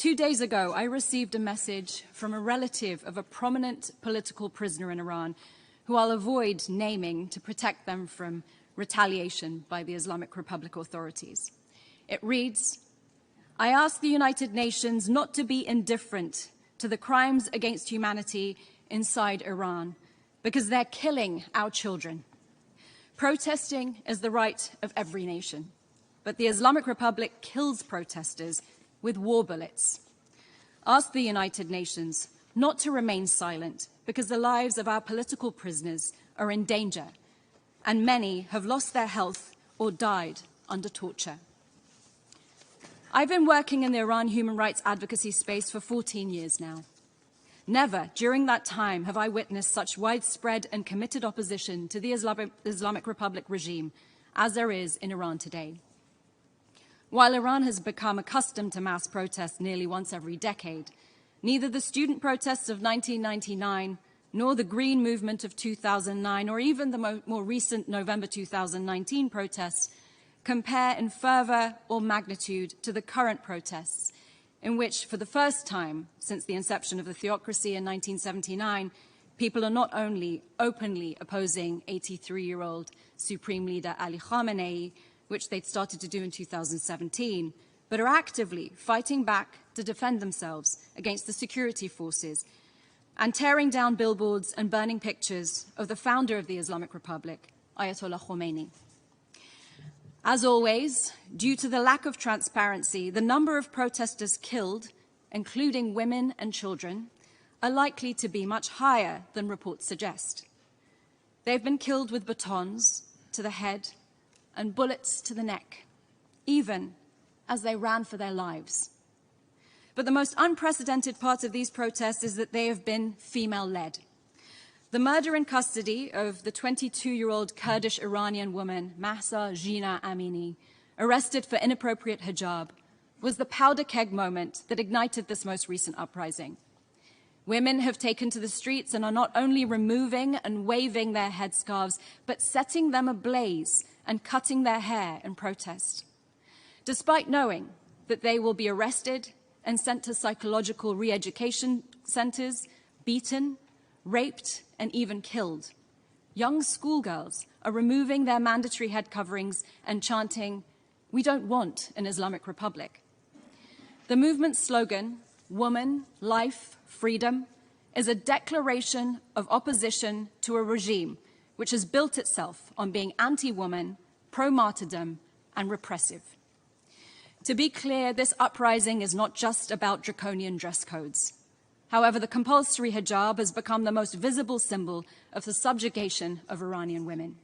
2 days ago, I received a message from a relative of a prominent political prisoner in Iran who I'll avoid naming to protect them from retaliation by the Islamic Republic authorities. It reads, "I ask the United Nations not to be indifferent to the crimes against humanity inside Iran because they're killing our children. Protesting is the right of every nation, but the Islamic Republic kills protesters with war bullets. Ask the United Nations not to remain silent because the lives of our political prisoners are in danger and many have lost their health or died under torture." I've been working in the Iran human rights advocacy space for 14 years now. Never during that time have I witnessed such widespread and committed opposition to the Islamic Republic regime as there is in Iran today. While Iran has become accustomed to mass protests nearly once every decade, neither the student protests of 1999 nor the Green Movement of 2009 or even the more recent November 2019 protests compare in fervor or magnitude to the current protests, in which, for the first time since the inception of the theocracy in 1979, people are not only openly opposing 83-year-old Supreme Leader Ali Khamenei, which they'd started to do in 2017, but are actively fighting back to defend themselves against the security forces and tearing down billboards and burning pictures of the founder of the Islamic Republic, Ayatollah Khomeini. As always, due to the lack of transparency, the number of protesters killed, including women and children, are likely to be much higher than reports suggest. They've been killed with batons to the head and bullets to the neck, even as they ran for their lives. But the most unprecedented part of these protests is that they have been female-led. The murder in custody of the 22-year-old Kurdish Iranian woman, Mahsa Jina Amini, arrested for inappropriate hijab, was the powder keg moment that ignited this most recent uprising. Women have taken to the streets and are not only removing and waving their headscarves, but setting them ablaze and cutting their hair in protest. Despite knowing that they will be arrested and sent to psychological re-education centers, beaten, raped, and even killed, young schoolgirls are removing their mandatory head coverings and chanting, "We don't want an Islamic Republic." The movement's slogan, "Woman, Life, Freedom," is a declaration of opposition to a regime which has built itself on being anti-woman, pro-martyrdom, and repressive. To be clear, this uprising is not just about draconian dress codes. However, the compulsory hijab has become the most visible symbol of the subjugation of Iranian women.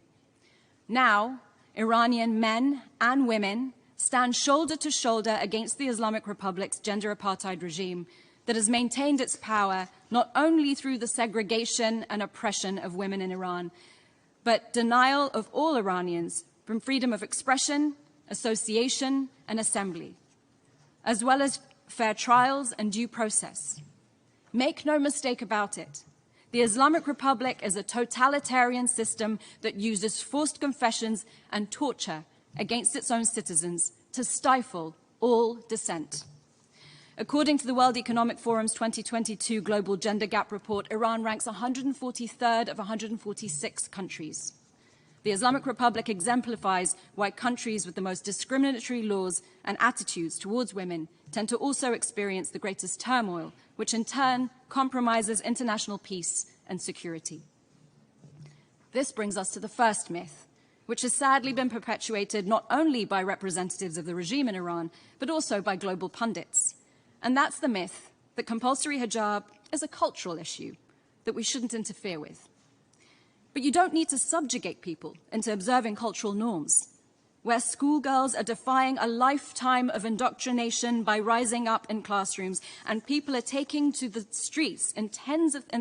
Now, Iranian men and women stand shoulder to shoulder against the Islamic Republic's gender apartheid regime that has maintained its power not only through the segregation and oppression of women in Iran, but denial of all Iranians from freedom of expression, association, and assembly, as well as fair trials and due process. Make no mistake about it. The Islamic Republic is a totalitarian system that uses forced confessions and torture against its own citizens to stifle all dissent. According to the World Economic Forum's 2022 Global Gender Gap Report, Iran ranks 143rd of 146 countries. The Islamic Republic exemplifies why countries with the most discriminatory laws and attitudes towards women tend to also experience the greatest turmoil, which in turn compromises international peace and security. This brings us to the first myth, which has sadly been perpetuated not only by representatives of the regime in Iran, but also by global pundits. And that's the myth that compulsory hijab is a cultural issue that we shouldn't interfere with. But you don't need to subjugate people into observing cultural norms, where schoolgirls are defying a lifetime of indoctrination by rising up in classrooms, and people are taking to the streets in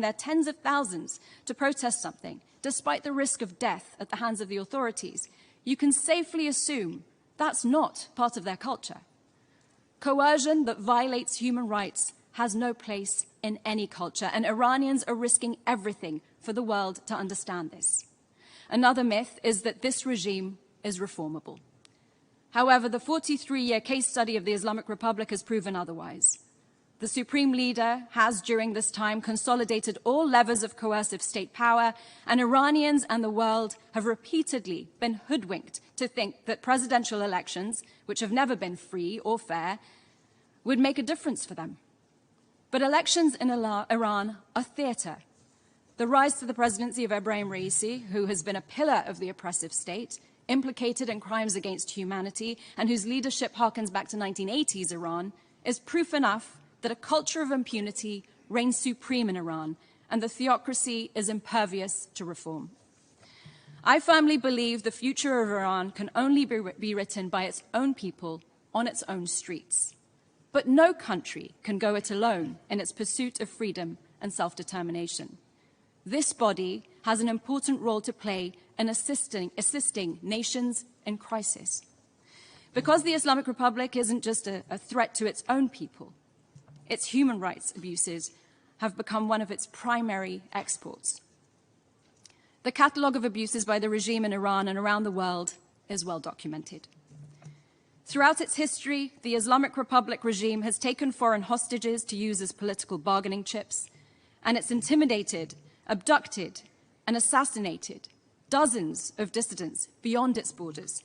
their tens of thousands to protest something, despite the risk of death at the hands of the authorities. You can safely assume that's not part of their culture. Coercion that violates human rights has no place in any culture, and Iranians are risking everything for the world to understand this. Another myth is that this regime is reformable. However, the 43-year case study of the Islamic Republic has proven otherwise. The supreme leader has, during this time, consolidated all levers of coercive state power, and Iranians and the world have repeatedly been hoodwinked to think that presidential elections, which have never been free or fair, would make a difference for them. But elections in Iran are theater. The rise to the presidency of Ebrahim Raisi, who has been a pillar of the oppressive state, implicated in crimes against humanity, and whose leadership harkens back to 1980s Iran, is proof enough that a culture of impunity reigns supreme in Iran, and the theocracy is impervious to reform. I firmly believe the future of Iran can only be written by its own people on its own streets. But no country can go it alone in its pursuit of freedom and self-determination. This body has an important role to play in assisting nations in crisis. Because the Islamic Republic isn't just a threat to its own people, its human rights abuses have become one of its primary exports. The catalogue of abuses by the regime in Iran and around the world is well documented. Throughout its history, the Islamic Republic regime has taken foreign hostages to use as political bargaining chips, and it's intimidated, abducted, and assassinated dozens of dissidents beyond its borders,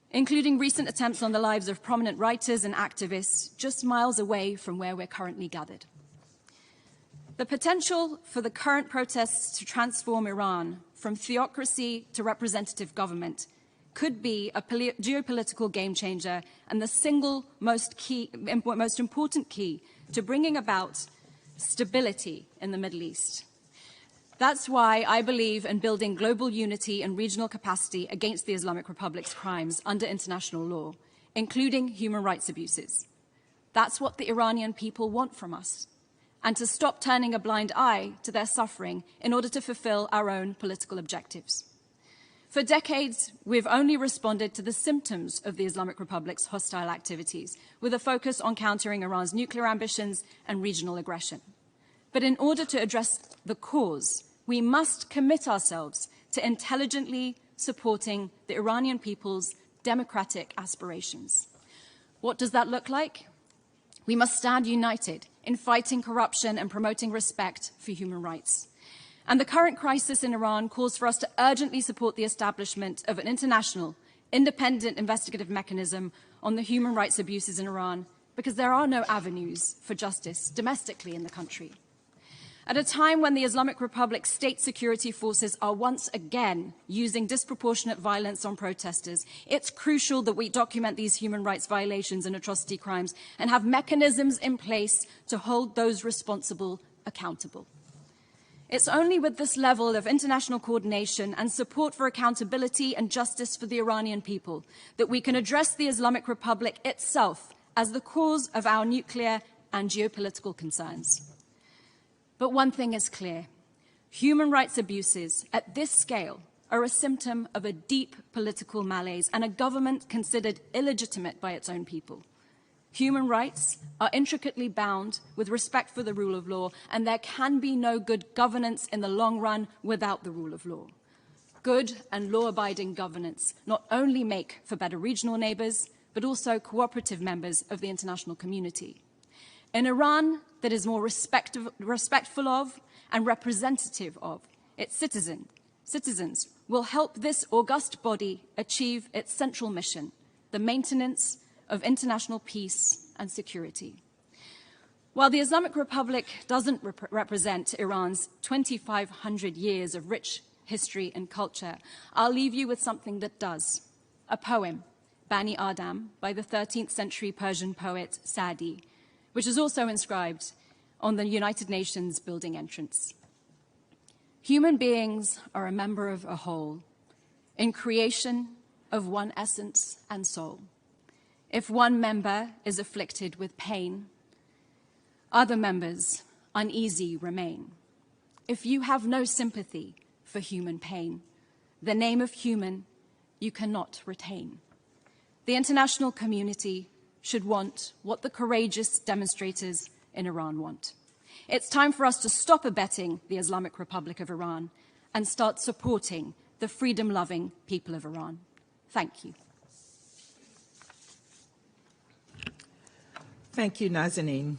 including recent attempts on the lives of prominent writers and activists just miles away from where we're currently gathered. The potential for the current protests to transform Iran from theocracy to representative government could be a geopolitical game changer and the single most important key to bringing about stability in the Middle East. That's why I believe in building global unity and regional capacity against the Islamic Republic's crimes under international law, including human rights abuses. That's what the Iranian people want from us, and to stop turning a blind eye to their suffering in order to fulfill our own political objectives. For decades, we've only responded to the symptoms of the Islamic Republic's hostile activities, with a focus on countering Iran's nuclear ambitions and regional aggression. But in order to address the cause, we must commit ourselves to intelligently supporting the Iranian people's democratic aspirations. What does that look like? We must stand united in fighting corruption and promoting respect for human rights. And the current crisis in Iran calls for us to urgently support the establishment of an international, independent investigative mechanism on the human rights abuses in Iran, because there are no avenues for justice domestically in the country. At a time when the Islamic Republic's state security forces are once again using disproportionate violence on protesters, it's crucial that we document these human rights violations and atrocity crimes and have mechanisms in place to hold those responsible accountable. It's only with this level of international coordination and support for accountability and justice for the Iranian people that we can address the Islamic Republic itself as the cause of our nuclear and geopolitical concerns. But one thing is clear. Human rights abuses at this scale are a symptom of a deep political malaise and a government considered illegitimate by its own people. Human rights are intricately bound with respect for the rule of law, and there can be no good governance in the long run without the rule of law. Good and law-abiding governance not only make for better regional neighbors, but also cooperative members of the international community. An Iran that is more respectful of and representative of its citizens will help this august body achieve its central mission, the maintenance of international peace and security. While the Islamic Republic doesn't represent Iran's 2,500 years of rich history and culture, I'll leave you with something that does. A poem, Bani Adam, by the 13th century Persian poet Sa'di, which is also inscribed on the United Nations building entrance. Human beings are a member of a whole, in creation of one essence and soul. If one member is afflicted with pain, other members uneasy remain. If you have no sympathy for human pain, the name of human you cannot retain. The international community should want what the courageous demonstrators in Iran want. It's time for us to stop abetting the Islamic Republic of Iran and start supporting the freedom-loving people of Iran. Thank you. Thank you, Nazanin.